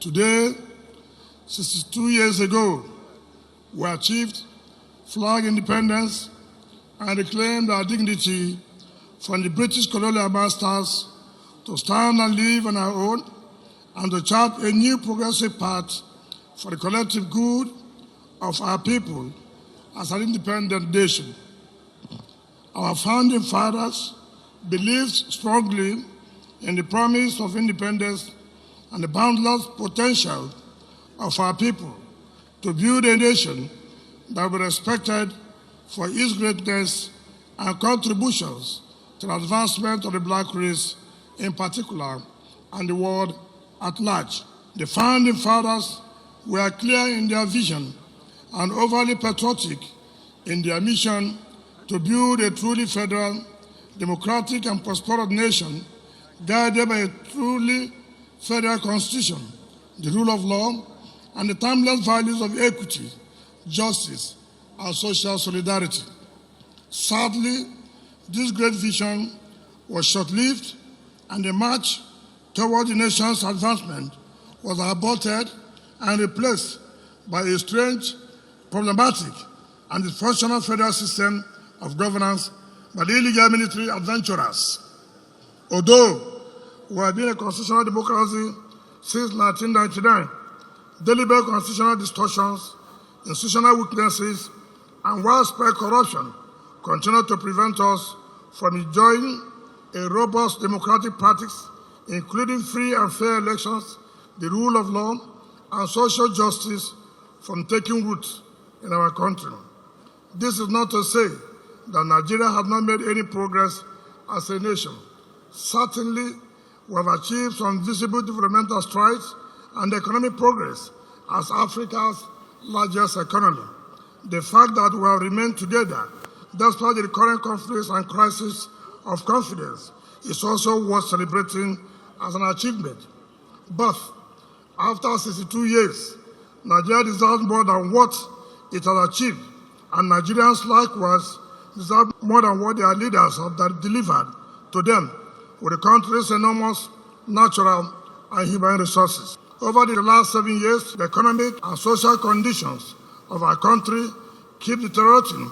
Today, 62 years ago, we achieved flag independence and reclaimed our dignity from the British colonial masters to stand and live on our own and to chart a new progressive path for the collective good of our people as an independent nation. Our founding fathers believed strongly in the promise of independence and the boundless potential of our people to build a nation that will be respected for its greatness and contributions to the advancement of the black race in particular and the world at large. The founding fathers were clear in their vision and overly patriotic in their mission to build a truly federal, democratic, and prosperous nation guided by a truly federal constitution, the rule of law, and the timeless values of equity, justice, and social solidarity. Sadly, this great vision was short-lived, and the march toward the nation's advancement was aborted and replaced by a strange, problematic, and dysfunctional federal system of governance by the illegal military adventurers. Although we have been a constitutional democracy since 1999, deliberate constitutional distortions, institutional weaknesses, and widespread corruption continue to prevent us from enjoying a robust democratic practice, including free and fair elections, the rule of law, and social justice from taking root in our country. This is not to say that Nigeria has not made any progress as a nation. Certainly, we have achieved some visible developmental strides and economic progress as Africa's largest economy. The fact that we have remained together despite the current conflicts and crisis of confidence is also worth celebrating as an achievement. But after 62 years, Nigeria deserves more than what it has achieved, and Nigerians likewise deserve more than what their leaders have delivered to them with the country's enormous natural and human resources. Over the last 7 years, the economic and social conditions of our country keep deteriorating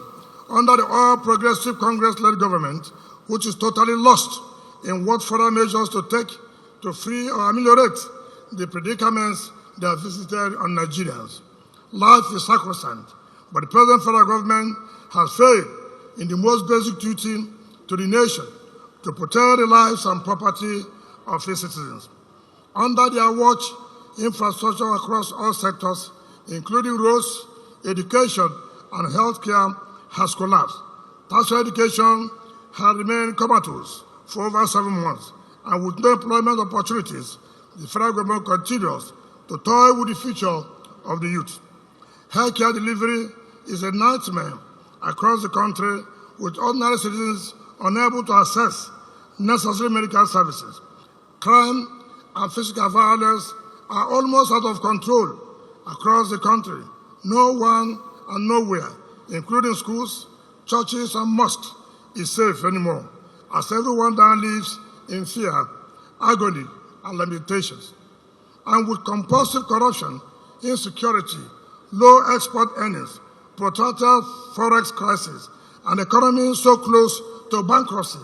under the all-progressive Congress-led government, which is totally lost in what further measures to take to free or ameliorate the predicaments they have visited on Nigerians. Life is sacrosanct, but the present federal government has failed in the most basic duty to the nation to protect the lives and property of its citizens. Under their watch, infrastructure across all sectors, including roads, education, and healthcare, has collapsed. Tertiary education has remained comatose for over 7 months, and with no employment opportunities, the federal government continues to toy with the future of the youth. Healthcare delivery is a nightmare across the country, with ordinary citizens unable to access necessary medical services. Crime and physical violence are almost out of control across the country. No one and nowhere, including schools, churches, and mosques, is safe anymore, as everyone now lives in fear, agony, and limitations. And with compulsive corruption, insecurity, low export earnings, protracted forex crisis, and economy so close to bankruptcy,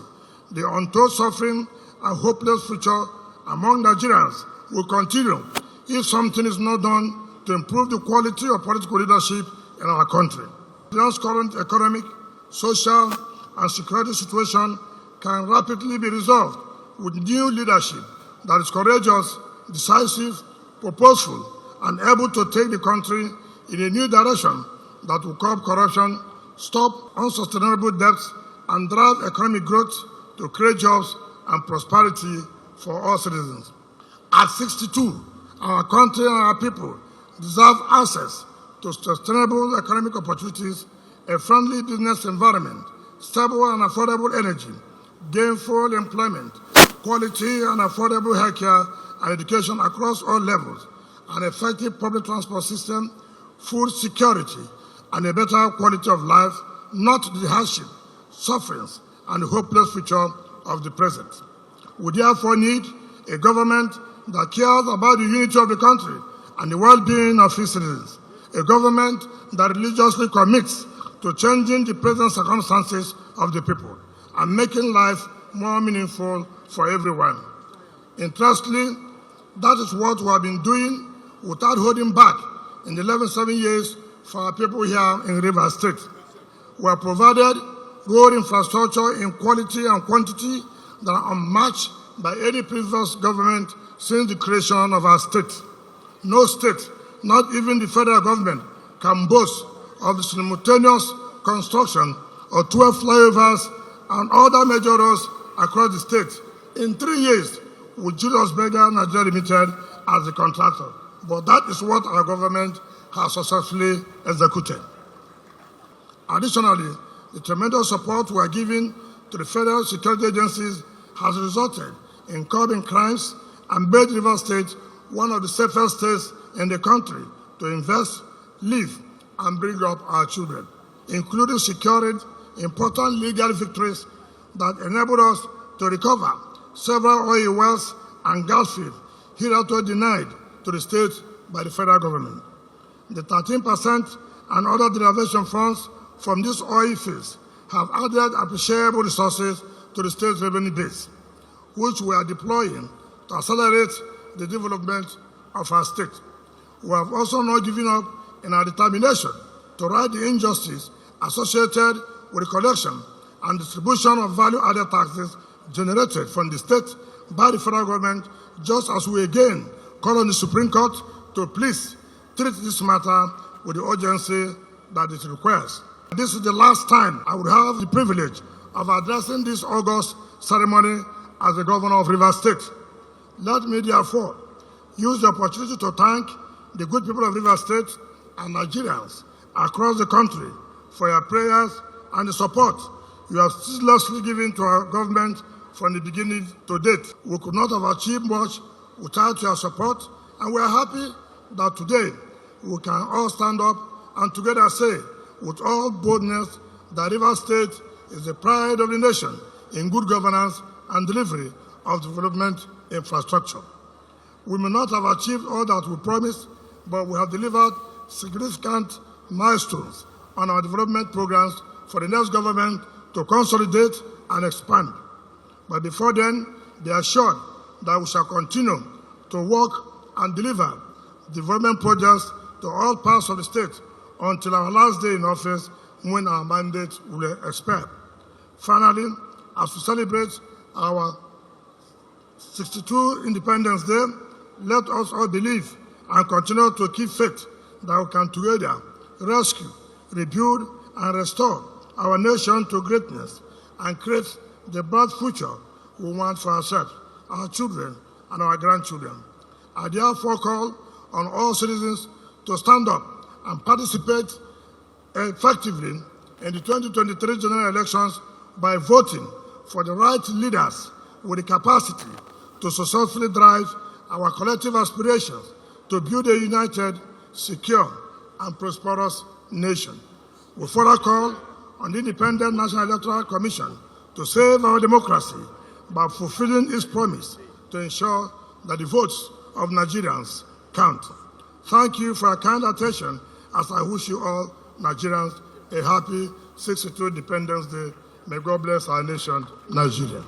the untold suffering and hopeless future among Nigerians will continue if something is not done to improve the quality of political leadership in our country. Nigeria's current economic, social, and security situation can rapidly be resolved with new leadership that is courageous, decisive, purposeful, and able to take the country in a new direction that will curb corruption, stop unsustainable debts, and drive economic growth to create jobs and prosperity for all citizens. At 62, our country and our people deserve access to sustainable economic opportunities, a friendly business environment, stable and affordable energy, gainful employment, quality and affordable healthcare and education across all levels, an effective public transport system, food security, and a better quality of life, not the hardship, sufferings, and the hopeless future of the present. We therefore need a government that cares about the unity of the country and the well-being of its citizens, a government that religiously commits to changing the present circumstances of the people and making life more meaningful for everyone. Interestingly, that is what we have been doing without holding back in the 11 years for our people here in Rivers State. We have provided road infrastructure in quality and quantity that are unmatched by any previous government since the creation of our state. No state, not even the federal government, can boast of the simultaneous construction of 12 flyovers and other major roads across the state in 3 years with Julius Berger Nigeria Limited as the contractor. But that is what our government has successfully executed. Additionally, the tremendous support we are giving to the federal security agencies has resulted in curbing crimes and made Rivers State one of the safest states in the country to invest, live, and bring up our children, including securing important legal victories that enabled us to recover several oil wells and gas fields hitherto denied to the state by the federal government. The 13% and other derivation funds from these oil fields have added appreciable resources to the state's revenue base, which we are deploying to accelerate the development of our state. We have also not given up in our determination to right the injustice associated with the collection and distribution of value-added taxes generated from the state by the federal government, just as we again call on the Supreme Court to please treat this matter with the urgency that it requires. This is the last time I would have the privilege of addressing this August ceremony as the governor of Rivers State. Let me therefore use the opportunity to thank the good people of Rivers State and Nigerians across the country for your prayers and the support you have ceaselessly given to our government from the beginning to date. We could not have achieved much without your support, and we are happy that today we can all stand up and together say with all boldness that Rivers State is the pride of the nation in good governance and delivery of development infrastructure. We may not have achieved all that we promised, but we have delivered significant milestones on our development programs for the next government to consolidate and expand. But before then, be assured that we shall continue to work and deliver development projects to all parts of the state until our last day in office, when our mandate will expire. Finally, as we celebrate our 62 Independence Day, let us all believe and continue to keep faith that we can together rescue, rebuild, and restore our nation to greatness and create the bright future we want for ourselves, our children, and our grandchildren. I therefore call on all citizens to stand up and participate effectively in the 2023 general elections by voting for the right leaders with the capacity to successfully drive our collective aspirations to build a united, secure, and prosperous nation. We further call on the Independent National Electoral Commission to save our democracy by fulfilling its promise to ensure that the votes of Nigerians count. Thank you for your kind attention as I wish you all Nigerians a happy 62 Independence Day. May God bless our nation, Nigeria.